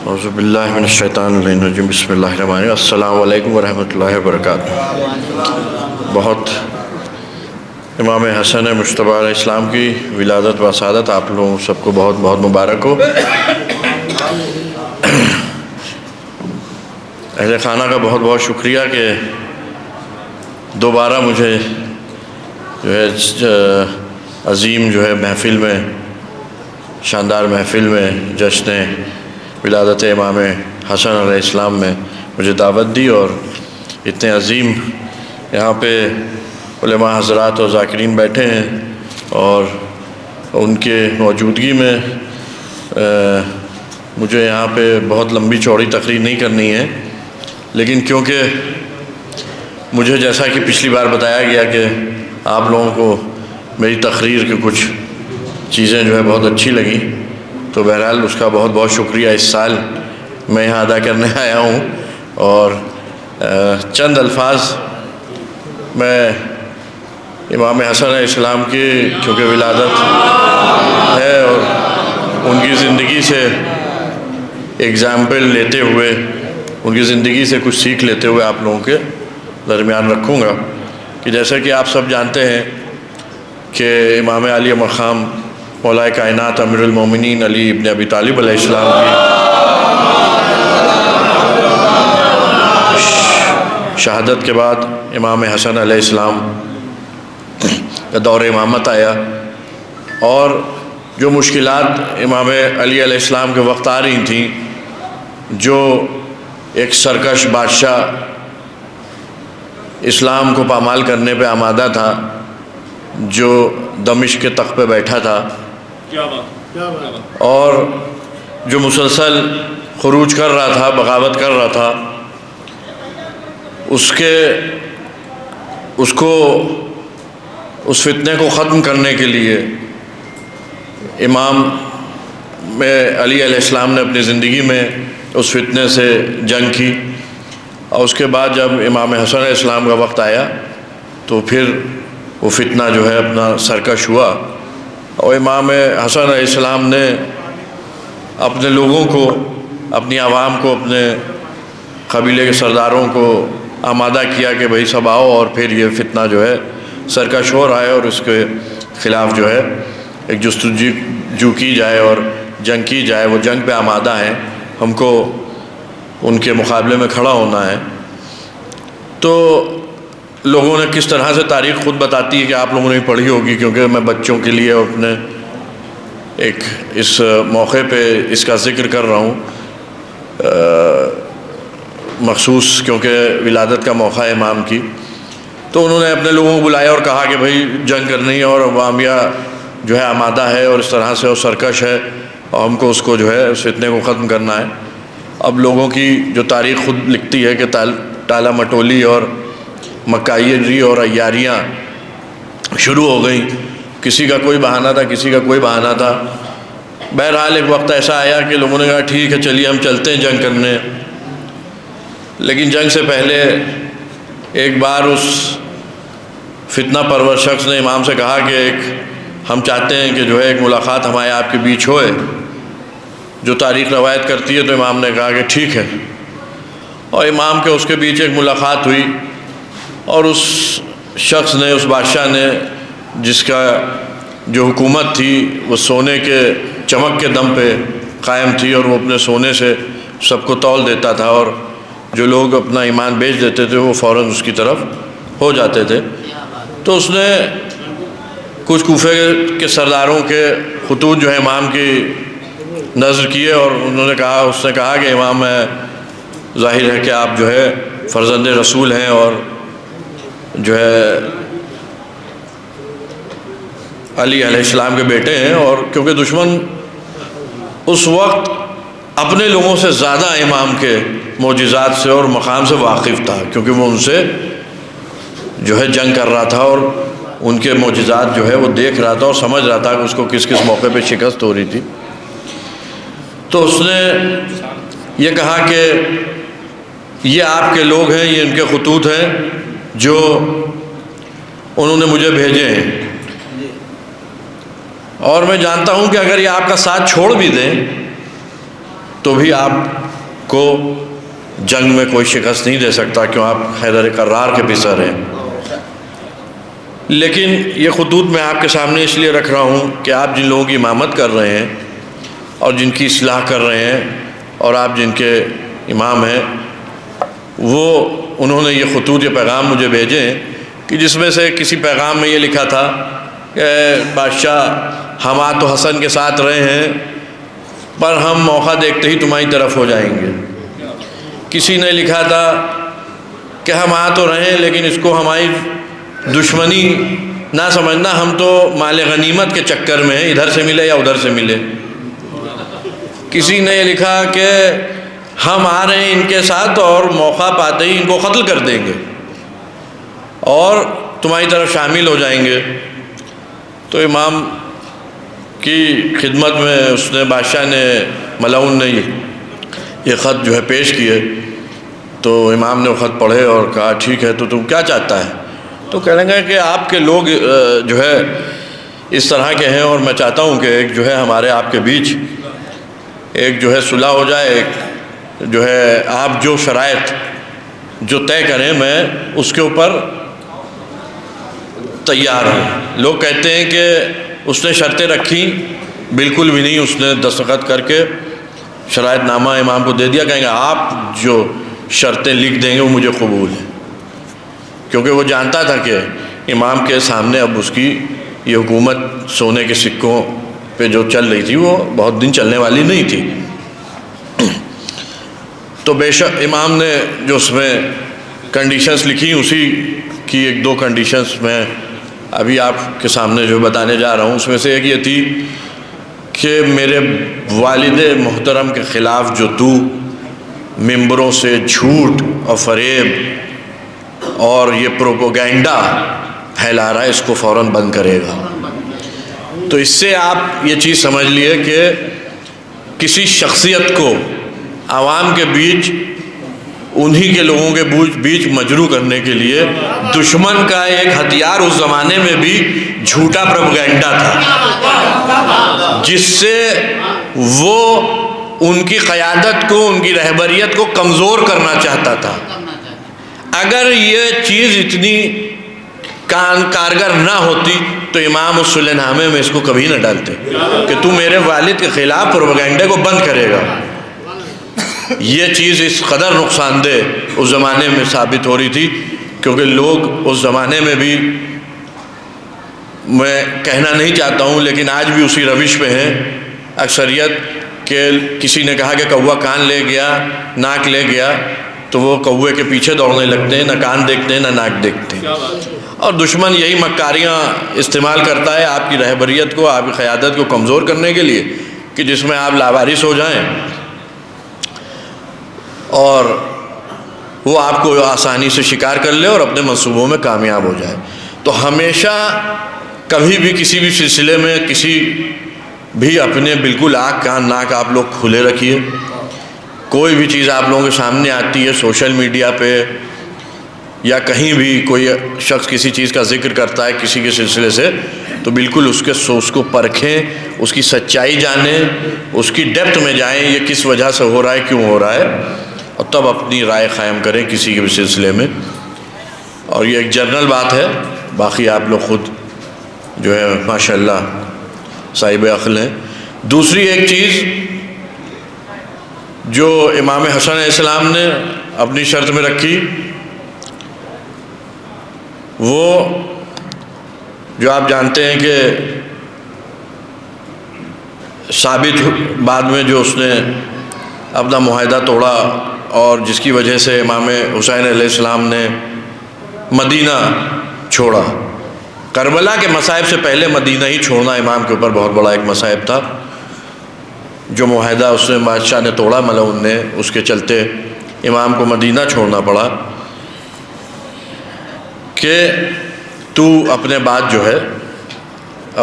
اعوذ باللہ من الشیطان الرجیم بسم اللہ الرحمن الرحیم۔ السلام علیکم ورحمۃ اللہ وبرکاتہ۔ بہت امام حسن مجتبیٰ علیہ السلام کی ولادت و سعادت آپ لوگوں سب کو بہت بہت مبارک ہو۔ اہل خانہ کا بہت بہت شکریہ کہ دوبارہ مجھے جو ہے عظیم جو ہے محفل میں، شاندار محفل میں، جشن ولادت امام حسن علیہ السلام میں مجھے دعوت دی، اور اتنے عظیم یہاں پہ علماء حضرات اور ذاکرین بیٹھے ہیں، اور ان کے موجودگی میں مجھے یہاں پہ بہت لمبی چوڑی تقریر نہیں کرنی ہے، لیکن کیونکہ مجھے جیسا کہ پچھلی بار بتایا گیا کہ آپ لوگوں کو میری تقریر کی کچھ چیزیں جو ہے بہت اچھی لگیں، تو بہرحال اس کا بہت بہت شکریہ اس سال میں یہاں ادا کرنے آیا ہوں۔ اور چند الفاظ میں امام حسن علیہ السلام کی کیونکہ ولادت ہے اور ان کی زندگی سے ایگزامپل لیتے ہوئے، ان کی زندگی سے کچھ سیکھ لیتے ہوئے آپ لوگوں کے درمیان رکھوں گا کہ جیسا کہ آپ سب جانتے ہیں کہ امام عالی مقام مولا کائنات امیر المومنین علی ابن ابی طالب علیہ السلام کی شہادت کے بعد امام حسن علیہ السلام کا دور امامت آیا، اور جو مشکلات امام علی علیہ السلام کے وقت آ رہی تھیں، جو ایک سرکش بادشاہ اسلام کو پامال کرنے پہ آمادہ تھا، جو دمشق کے تخت پہ بیٹھا تھا اور جو مسلسل خروج کر رہا تھا، بغاوت کر رہا تھا، اس فتنے کو ختم کرنے کے لیے امام علی علیہ السلام نے اپنی زندگی میں اس فتنے سے جنگ کی، اور اس کے بعد جب امام حسن علیہ السلام کا وقت آیا تو پھر وہ فتنہ جو ہے اپنا سرکش ہوا، اور امام حسن علیہ السلام نے اپنے لوگوں کو، اپنی عوام کو، اپنے قبیلے کے سرداروں کو آمادہ کیا کہ بھئی سب آؤ، اور پھر یہ فتنہ جو ہے سرکش ہو رہا ہے اور اس کے خلاف جو ہے ایک جستجو کی جائے اور جنگ کی جائے۔ وہ جنگ پہ آمادہ ہیں، ہم کو ان کے مقابلے میں کھڑا ہونا ہے۔ تو لوگوں نے کس طرح سے تاریخ خود بتاتی ہے کہ آپ لوگوں نے پڑھی ہوگی، کیونکہ میں بچوں کے لیے اپنے ایک اس موقع پہ اس کا ذکر کر رہا ہوں مخصوص، کیونکہ ولادت کا موقع ہے امام کی۔ تو انہوں نے اپنے لوگوں کو بلایا اور کہا کہ بھئی جنگ کرنی ہے، اور عوامیہ جو ہے آمادہ ہے، اور اس طرح سے وہ سرکش ہے، اور ہم کو اس کو جو ہے اس فتنے کو ختم کرنا ہے۔ اب لوگوں کی جو تاریخ خود لکھتی ہے کہ ٹالا مٹولی اور مکائیری اور عیاریاں شروع ہو گئیں، کسی کا کوئی بہانہ تھا، کسی کا کوئی بہانہ تھا۔ بہرحال ایک وقت ایسا آیا کہ لوگوں نے کہا ٹھیک ہے چلیے ہم چلتے ہیں جنگ کرنے، لیکن جنگ سے پہلے ایک بار اس فتنہ پرور شخص نے امام سے کہا کہ ہم چاہتے ہیں کہ جو ہے ایک ملاقات ہمارے آپ کے بیچ ہوئے، جو تاریخ روایت کرتی ہے۔ تو امام نے کہا کہ ٹھیک ہے، اور امام کے اس کے بیچ ایک ملاقات ہوئی، اور اس شخص نے، اس بادشاہ نے، جس کا جو حکومت تھی وہ سونے کے چمک کے دم پہ قائم تھی، اور وہ اپنے سونے سے سب کو تول دیتا تھا، اور جو لوگ اپنا ایمان بیچ دیتے تھے وہ فوراً اس کی طرف ہو جاتے تھے۔ تو اس نے کچھ کوفے کے سرداروں کے خطوط جو ہے امام کی نظر کیے، اور انہوں نے کہا، اس نے کہا کہ امام ظاہر ہے کہ آپ جو ہے فرزند رسول ہیں، اور جو ہے علی علیہ السلام کے بیٹے ہیں، اور کیونکہ دشمن اس وقت اپنے لوگوں سے زیادہ امام کے معجزات سے اور مقام سے واقف تھا، کیونکہ وہ ان سے جو ہے جنگ کر رہا تھا، اور ان کے معجزات جو ہے وہ دیکھ رہا تھا اور سمجھ رہا تھا کہ اس کو کس کس موقع پہ شکست ہو رہی تھی۔ تو اس نے یہ کہا کہ یہ آپ کے لوگ ہیں، یہ ان کے خطوط ہیں جو انہوں نے مجھے بھیجے ہیں، اور میں جانتا ہوں کہ اگر یہ آپ کا ساتھ چھوڑ بھی دیں تو بھی آپ کو جنگ میں کوئی شکست نہیں دے سکتا، کیوں آپ حیدر کرار کے پسر ہیں۔ لیکن یہ خطوط میں آپ کے سامنے اس لیے رکھ رہا ہوں کہ آپ جن لوگوں کی امامت کر رہے ہیں اور جن کی اصلاح کر رہے ہیں اور آپ جن کے امام ہیں، انہوں نے یہ خطوط، یہ پیغام مجھے بھیجے ہیں کہ جس میں سے کسی پیغام میں یہ لکھا تھا کہ بادشاہ ہم تو حسن کے ساتھ رہے ہیں پر ہم موقع دیکھتے ہی تمہاری طرف ہو جائیں گے۔ کسی نے لکھا تھا کہ ہم تو رہے ہیں لیکن اس کو ہماری دشمنی نہ سمجھنا، ہم تو مال غنیمت کے چکر میں ہیں، ادھر سے ملے یا ادھر سے ملے۔ کسی نے یہ لکھا کہ ہم آ رہے ہیں ان کے ساتھ اور موقع پاتے ہی ان کو قتل کر دیں گے اور تمہاری طرف شامل ہو جائیں گے۔ تو امام کی خدمت میں اس نے بادشاہ نے ملعون نے یہ خط جو ہے پیش کیے، تو امام نے وہ خط پڑھے اور کہا ٹھیک ہے تو تم کیا چاہتا ہے؟ تو کہنے گا کہ آپ کے لوگ جو ہے اس طرح کے ہیں اور میں چاہتا ہوں کہ ایک جو ہے ہمارے آپ کے بیچ ایک جو ہے صلح ہو جائے، ایک جو ہے آپ جو شرائط جو طے کریں میں اس کے اوپر تیار ہوں۔ لوگ کہتے ہیں کہ اس نے شرطیں رکھی، بالکل بھی نہیں، اس نے دستخط کر کے شرائط نامہ امام کو دے دیا، کہیں گے آپ جو شرطیں لکھ دیں گے وہ مجھے قبول ہے، کیونکہ وہ جانتا تھا کہ امام کے سامنے اب اس کی یہ حکومت سونے کے سکوں پہ جو چل رہی تھی وہ بہت دن چلنے والی نہیں تھی۔ تو بے شک امام نے جو اس میں کنڈیشنز لکھی، اسی کی ایک دو کنڈیشنز میں ابھی آپ کے سامنے جو بتانے جا رہا ہوں۔ اس میں سے ایک یہ تھی کہ میرے والد محترم کے خلاف جو تو ممبروں سے جھوٹ اور فریب اور یہ پروپوگینڈا پھیلا رہا ہے، اس کو فوراً بند کرے گا۔ تو اس سے آپ یہ چیز سمجھ لیے کہ کسی شخصیت کو عوام کے بیچ، انہی کے لوگوں کے بیچ مجروح کرنے کے لیے دشمن کا ایک ہتھیار اس زمانے میں بھی جھوٹا پروپیگنڈا تھا، جس سے وہ ان کی قیادت کو، ان کی رہبریت کو کمزور کرنا چاہتا تھا۔ اگر یہ چیز اتنی کارگر نہ ہوتی تو امام اس صلح نامے میں اس کو کبھی نہ ڈالتے کہ تو میرے والد کے خلاف پروپیگنڈے کو بند کرے گا۔ یہ چیز اس قدر نقصان دہ اس زمانے میں ثابت ہو رہی تھی، کیونکہ لوگ اس زمانے میں بھی، میں کہنا نہیں چاہتا ہوں لیکن آج بھی اسی روش پہ ہیں اکثریت، کہ کسی نے کہا کہ کوا کان لے گیا، ناک لے گیا، تو وہ کوے کے پیچھے دوڑنے لگتے ہیں، نہ کان دیکھتے ہیں نہ ناک دیکھتے ہیں۔ اور دشمن یہی مکاریاں استعمال کرتا ہے آپ کی رہبریت کو، آپ کی قیادت کو کمزور کرنے کے لیے، کہ جس میں آپ لاوارث ہو جائیں اور وہ آپ کو آسانی سے شکار کر لے اور اپنے منصوبوں میں کامیاب ہو جائے۔ تو ہمیشہ کبھی بھی کسی بھی سلسلے میں کسی بھی اپنے بالکل آنکھ کان ناک آپ لوگ کھلے رکھیے۔ کوئی بھی چیز آپ لوگوں کے سامنے آتی ہے سوشل میڈیا پہ یا کہیں بھی کوئی شخص کسی چیز کا ذکر کرتا ہے کسی کے سلسلے سے، تو بالکل اس کو پرکھیں، اس کی سچائی جانیں، اس کی ڈیپتھ میں جائیں، یہ کس وجہ سے ہو رہا ہے، کیوں ہو رہا ہے، اور تب اپنی رائے قائم کریں کسی کے بھی سلسلے میں۔ اور یہ ایک جنرل بات ہے، باقی آپ لوگ خود جو ہے ماشاءاللہ صاحب عقل ہیں۔ دوسری ایک چیز جو امام حسن علیہ السلام نے اپنی شرط میں رکھی، وہ جو آپ جانتے ہیں کہ ثابت بعد میں جو اس نے اپنا معاہدہ توڑا اور جس کی وجہ سے امام حسین علیہ السلام نے مدینہ چھوڑا۔ کربلا کے مصائب سے پہلے مدینہ ہی چھوڑنا امام کے اوپر بہت بڑا ایک مصائب تھا۔ جو معاہدہ اس نے بادشاہ نے توڑا ملعون نے، اس کے چلتے امام کو مدینہ چھوڑنا پڑا کہ تو اپنے بعد جو ہے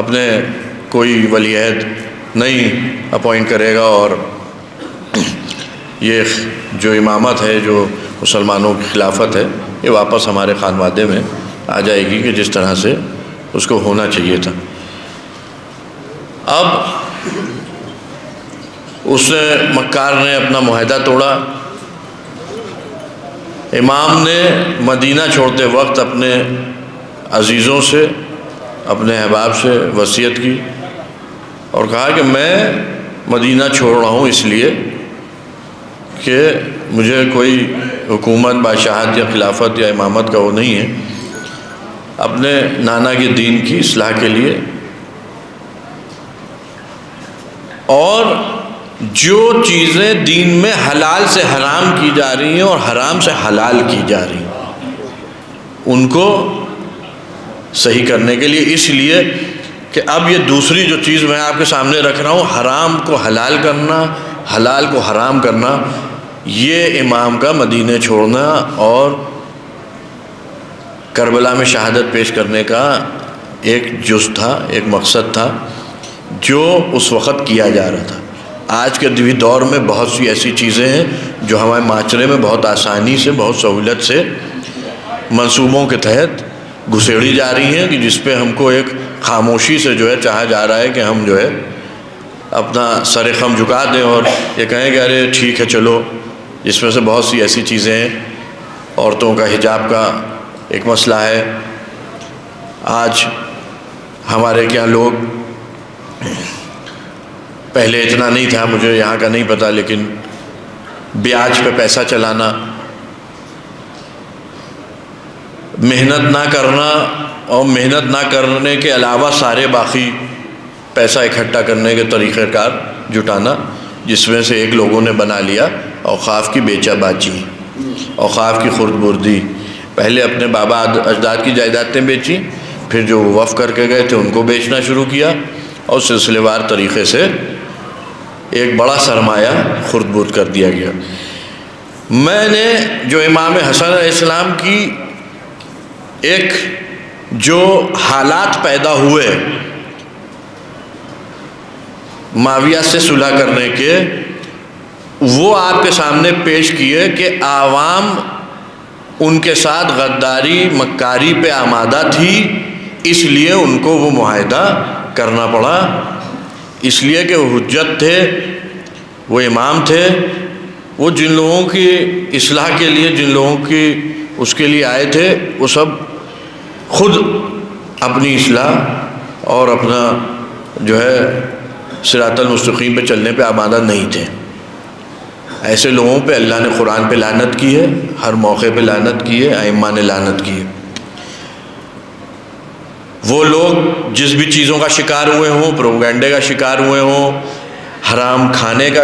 اپنے کوئی ولی عہد نہیں اپوائنٹ کرے گا، اور یہ جو امامت ہے، جو مسلمانوں کی خلافت ہے، یہ واپس ہمارے خانوادے میں آ جائے گی کہ جس طرح سے اس کو ہونا چاہیے تھا۔ اب اس نے مکار نے اپنا معاہدہ توڑا. امام نے مدینہ چھوڑتے وقت اپنے عزیزوں سے، اپنے احباب سے وصیت کی اور کہا کہ میں مدینہ چھوڑ رہا ہوں اس لیے کہ مجھے کوئی حکومت، بادشاہت یا خلافت یا امامت کا وہ نہیں ہے، اپنے نانا کے دین کی اصلاح کے لیے. اور جو چیزیں دین میں حلال سے حرام کی جا رہی ہیں اور حرام سے حلال کی جا رہی ہیں ان کو صحیح کرنے کے لیے، اس لیے کہ اب یہ دوسری جو چیز میں آپ کے سامنے رکھ رہا ہوں، حرام کو حلال کرنا، حلال کو حرام کرنا، یہ امام کا مدینے چھوڑنا اور کربلا میں شہادت پیش کرنے کا ایک جز تھا، ایک مقصد تھا جو اس وقت کیا جا رہا تھا. آج کے دور میں بہت سی ایسی چیزیں ہیں جو ہمارے معاشرے میں بہت آسانی سے، بہت سہولت سے منصوبوں کے تحت گھسیڑی جا رہی ہیں، کہ جس پہ ہم کو ایک خاموشی سے جو ہے چاہا جا رہا ہے کہ ہم جو ہے اپنا سر خم جھکا دیں اور یہ کہیں کہ ارے ٹھیک ہے چلو. جس میں سے بہت سی ایسی چیزیں ہیں، عورتوں کا حجاب کا ایک مسئلہ ہے. آج ہمارے کیا لوگ، پہلے اتنا نہیں تھا، مجھے یہاں کا نہیں پتہ، لیکن بیاج پہ پیسہ چلانا، محنت نہ کرنا اور محنت نہ کرنے کے علاوہ سارے باقی پیسہ اکٹھا کرنے کے طریقہ کار جٹانا، جس میں سے ایک لوگوں نے بنا لیا اوقاف کی بیچا باچی، اوقاف کی خرد بردی. پہلے اپنے بابا اجداد کی جائیدادیں بیچی، پھر جو وقف کر کے گئے تھے ان کو بیچنا شروع کیا، اور سلسلے وار طریقے سے ایک بڑا سرمایہ خرد برد کر دیا گیا. میں نے جو امام حسن علیہ السلام کی ایک جو حالات پیدا ہوئے معاویہ سے صلح کرنے کے، وہ آپ کے سامنے پیش کیے کہ عوام ان کے ساتھ غداری مکاری پہ آمادہ تھی، اس لیے ان کو وہ معاہدہ کرنا پڑا، اس لیے کہ وہ حجت تھے، وہ امام تھے، وہ جن لوگوں کی اصلاح کے لیے، جن لوگوں کی اس کے لیے آئے تھے، وہ سب خود اپنی اصلاح اور اپنا جو ہے صراط المستقیم پہ چلنے پہ آمادہ نہیں تھے. ایسے لوگوں پہ اللہ نے قرآن پہ لعنت کی ہے، ہر موقع پہ لعنت کی ہے، ائمہ نے لعنت کی ہے. وہ لوگ جس بھی چیزوں کا شکار ہوئے ہوں، پروپیگنڈے کا شکار ہوئے ہوں، حرام کھانے کا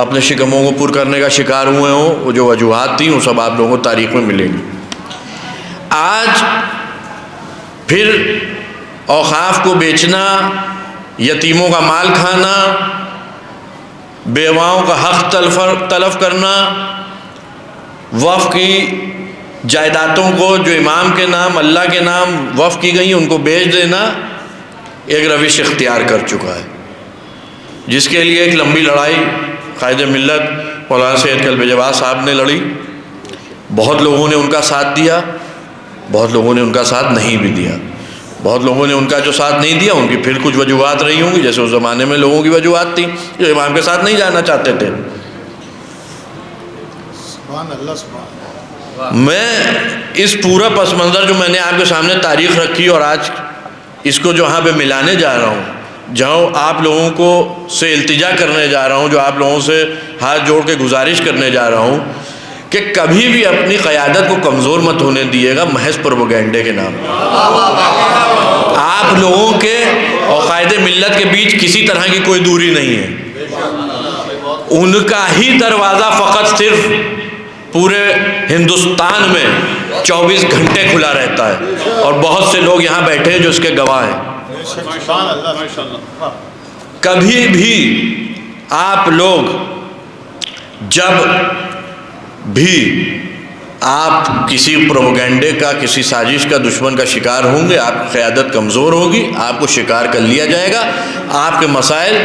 اپنے شکموں کو پر کرنے کا شکار ہوئے ہوں، وہ جو وجوہات تھیں وہ سب آپ لوگوں کو تاریخ میں ملیں گی. آج پھر اوقاف کو بیچنا، یتیموں کا مال کھانا، بیواؤں کا حق تلف کرنا، وقف کی جائیدادوں کو جو امام کے نام، اللہ کے نام وقف کی گئی ان کو بیچ دینا، ایک روش اختیار کر چکا ہے، جس کے لیے ایک لمبی لڑائی قائد ملت مولانا سید کلب جواد صاحب نے لڑی. بہت لوگوں نے ان کا ساتھ دیا، بہت لوگوں نے ان کا ساتھ نہیں بھی دیا. بہت لوگوں نے ان کا جو ساتھ نہیں دیا ان کی پھر کچھ وجوہات رہی ہوں گی، جیسے اس زمانے میں لوگوں کی وجوہات تھیں جو امام کے ساتھ نہیں جانا چاہتے تھے. سبحان اللہ سبحان. میں اس پورا پس منظر جو میں نے آپ کے سامنے تاریخ رکھی اور آج اس کو جو یہاں پہ ملانے جا رہا ہوں، جہاں آپ لوگوں کو سے التجا کرنے جا رہا ہوں، جو آپ لوگوں سے ہاتھ جوڑ کے گزارش کرنے جا رہا ہوں کہ کبھی بھی اپنی قیادت کو کمزور مت ہونے دیے گا محض پروپیگنڈے کے نام. آپ لوگوں کے اور قائد ملت کے بیچ کسی طرح کی کوئی دوری نہیں ہے. ان کا ہی دروازہ فقط صرف پورے ہندوستان میں 24 گھنٹے کھلا رہتا ہے، اور بہت سے لوگ یہاں بیٹھے ہیں جو اس کے گواہ ہیں. کبھی بھی آپ لوگ جب بھی آپ کسی پروپیگنڈے کا، کسی سازش کا، دشمن کا شکار ہوں گے، آپ کی قیادت کمزور ہوگی، آپ کو شکار کر لیا جائے گا، آپ کے مسائل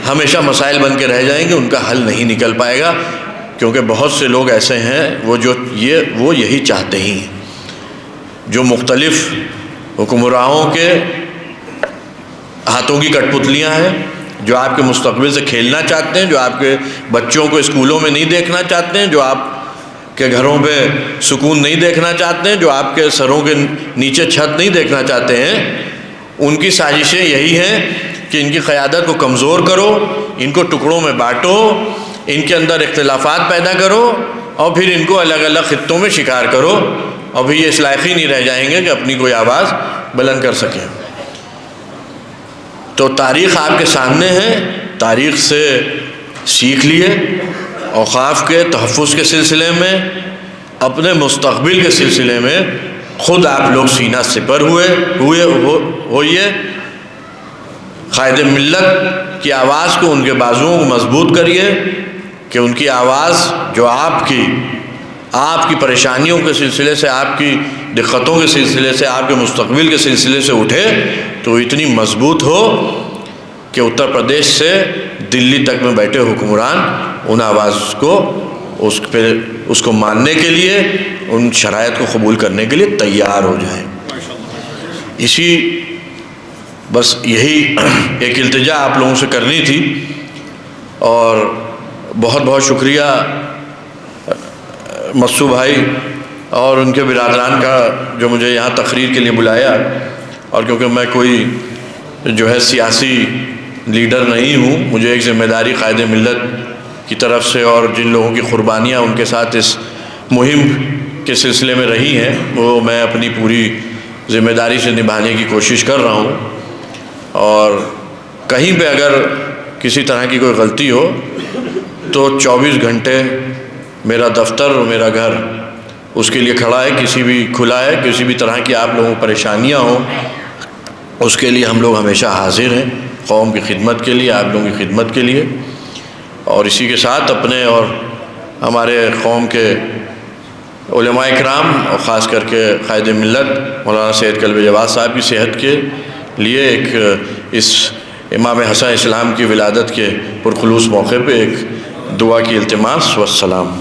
ہمیشہ مسائل بن کے رہ جائیں گے، ان کا حل نہیں نکل پائے گا. کیونکہ بہت سے لوگ ایسے ہیں وہ یہی چاہتے ہی ہیں، جو مختلف حکمرانوں کے ہاتھوں کی کٹ پتلیاں ہیں، جو آپ کے مستقبل سے کھیلنا چاہتے ہیں، جو آپ کے بچوں کو اسکولوں میں نہیں دیکھنا چاہتے ہیں، جو آپ کے گھروں پہ سکون نہیں دیکھنا چاہتے ہیں، جو آپ کے سروں کے نیچے چھت نہیں دیکھنا چاہتے ہیں، ان کی سازشیں یہی ہیں کہ ان کی قیادت کو کمزور کرو، ان کو ٹکڑوں میں بانٹو، ان کے اندر اختلافات پیدا کرو، اور پھر ان کو الگ الگ خطوں میں شکار کرو، اور پھر یہ اس لائق ہی نہیں رہ جائیں گے کہ اپنی کوئی آواز بلند کر سکیں۔ تو تاریخ آپ کے سامنے ہے، تاریخ سے سیکھ لیے، اوقاف کے تحفظ کے سلسلے میں، اپنے مستقبل کے سلسلے میں خود آپ لوگ سینہ سپر ہوئیے، قائد ملت کی آواز کو، ان کے بازوؤں کو مضبوط کریے کہ ان کی آواز جو آپ کی پریشانیوں کے سلسلے سے، آپ کی دقتوں کے سلسلے سے، آپ کے مستقبل کے سلسلے سے اٹھے تو اتنی مضبوط ہو کہ اتر پردیش سے دلی تک میں بیٹھے حکمران ان آواز کو اس کو ماننے کے لیے، ان شرائط کو قبول کرنے کے لیے تیار ہو جائیں۔ بس یہی ایک التجا آپ لوگوں سے کرنی تھی، اور بہت بہت شکریہ مسعود بھائی اور ان کے برادران کا جو مجھے یہاں تقریر کے لیے بلایا، اور کیونکہ میں کوئی جو ہے سیاسی لیڈر نہیں ہوں، مجھے ایک ذمہ داری قائد ملت کی طرف سے اور جن لوگوں کی قربانیاں ان کے ساتھ اس مہم کے سلسلے میں رہی ہیں، وہ میں اپنی پوری ذمہ داری سے نبھانے کی کوشش کر رہا ہوں، اور کہیں پہ اگر کسی طرح کی کوئی غلطی ہو تو 24 گھنٹے میرا دفتر اور میرا گھر اس کے لیے کھڑا ہے، کھلا ہے، کسی بھی طرح کی آپ لوگوں کو پریشانیاں ہوں اس کے لیے ہم لوگ ہمیشہ حاضر ہیں، قوم کی خدمت کے لیے، آپ لوگوں کی خدمت کے لیے۔ اور اسی کے ساتھ اپنے اور ہمارے قوم کے علماء اکرام اور خاص کر کے قائد ملت مولانا سید کلب جواد صاحب کی صحت کے لیے ایک اس امام حسن اسلام کی ولادت کے پرخلوص موقع پہ ایک دعا کی التماس، والسلام۔